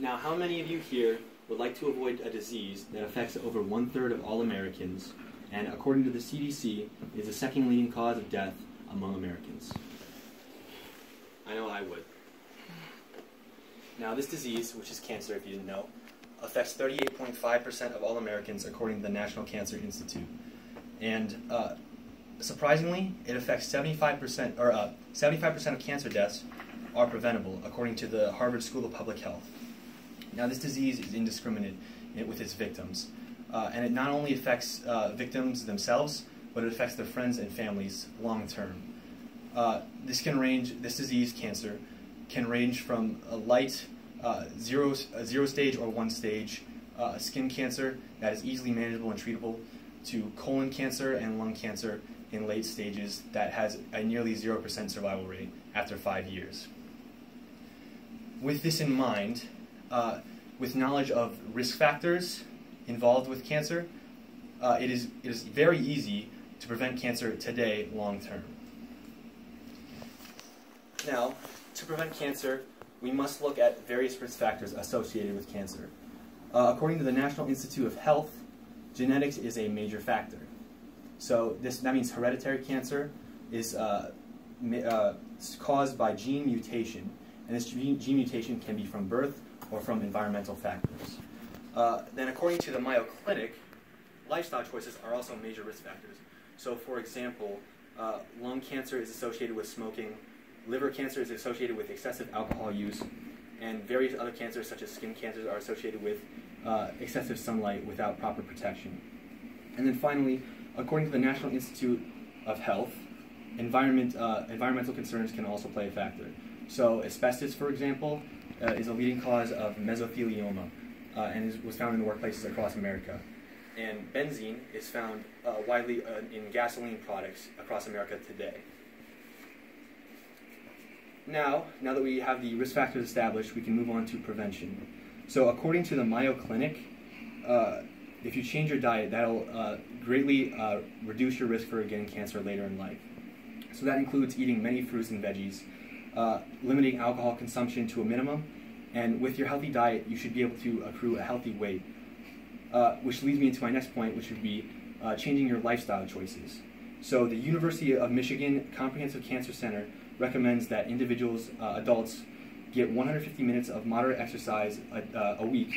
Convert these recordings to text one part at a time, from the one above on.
Now, how many of you here would like to avoid a disease that affects over 1/3 of all Americans, and according to the CDC, is the second leading cause of death among Americans? I know I would. Now, this disease, which is cancer if you didn't know, affects 38.5% of all Americans according to the National Cancer Institute. And surprisingly, it affects 75%, or 75% of cancer deaths are preventable according to the Harvard School of Public Health. Now, this disease is indiscriminate with its victims, and it not only affects victims themselves, but it affects their friends and families long term. This disease, cancer, can range from a light zero stage or 1 stage skin cancer that is easily manageable and treatable, to colon cancer and lung cancer in late stages that has a nearly 0% survival rate after 5 years. With this in mind, with knowledge of risk factors involved with cancer, it is very easy to prevent cancer today long term. Now, to prevent cancer, we must look at various risk factors associated with cancer. According to the National Institute of Health, genetics is a major factor. So that means hereditary cancer is caused by gene mutation, and this gene mutation can be from birth or from environmental factors. Then according to the Mayo Clinic, lifestyle choices are also major risk factors. So for example, lung cancer is associated with smoking, liver cancer is associated with excessive alcohol use, and various other cancers such as skin cancers are associated with excessive sunlight without proper protection. And then finally, according to the National Institute of Health, environmental concerns can also play a factor. So asbestos, for example, is a leading cause of mesothelioma and was found in workplaces across America. And benzene is found widely in gasoline products across America today. Now that we have the risk factors established, we can move on to prevention. So according to the Mayo Clinic, if you change your diet, that'll greatly reduce your risk for getting cancer later in life. So that includes eating many fruits and veggies, limiting alcohol consumption to a minimum, and with your healthy diet, you should be able to accrue a healthy weight. Which leads me into my next point, which would be changing your lifestyle choices. So the University of Michigan Comprehensive Cancer Center recommends that individuals, adults, get 150 minutes of moderate exercise a week,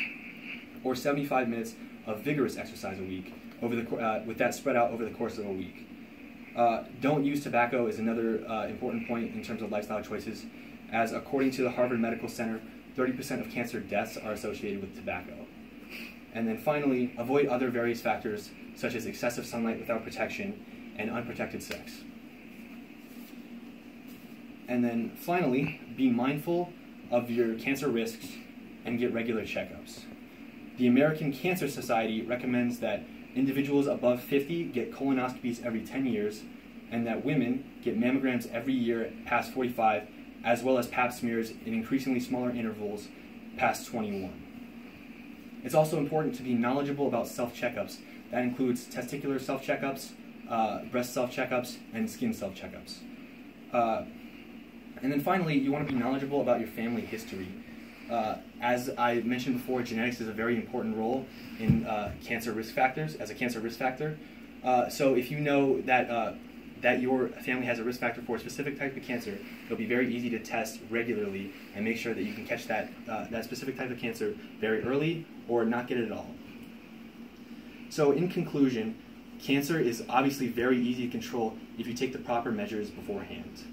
or 75 minutes of vigorous exercise a week, with that spread out over the course of a week. Don't use tobacco is another important point in terms of lifestyle choices, as according to the Harvard Medical Center, 30% of cancer deaths are associated with tobacco. And then finally, avoid other various factors such as excessive sunlight without protection and unprotected sex. And then finally, be mindful of your cancer risks and get regular checkups. The American Cancer Society recommends that individuals above 50 get colonoscopies every 10 years, and that women get mammograms every year past 45, as well as pap smears in increasingly smaller intervals past 21. It's also important to be knowledgeable about self-checkups. That includes testicular self-checkups, breast self-checkups, and skin self-checkups. And then finally, you want to be knowledgeable about your family history. As I mentioned before, genetics is a very important role in cancer risk factors, as a cancer risk factor. So if you know that your family has a risk factor for a specific type of cancer, it'll be very easy to test regularly and make sure that you can catch that specific type of cancer very early or not get it at all. So in conclusion, cancer is obviously very easy to control if you take the proper measures beforehand.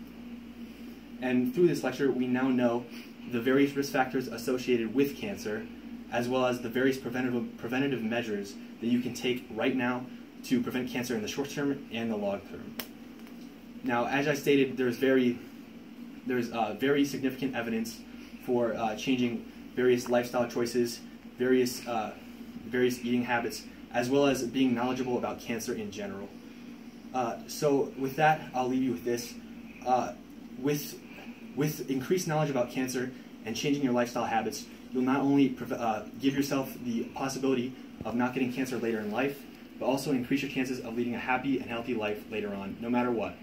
And through this lecture, we now know the various risk factors associated with cancer, as well as the various preventative measures that you can take right now to prevent cancer in the short term and the long term. Now, as I stated, there's very significant evidence for changing various lifestyle choices, various eating habits, as well as being knowledgeable about cancer in general. So with that, I'll leave you with this. With increased knowledge about cancer and changing your lifestyle habits, you'll not only give yourself the possibility of not getting cancer later in life, but also increase your chances of leading a happy and healthy life later on, no matter what.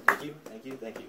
Thank you, thank you, thank you.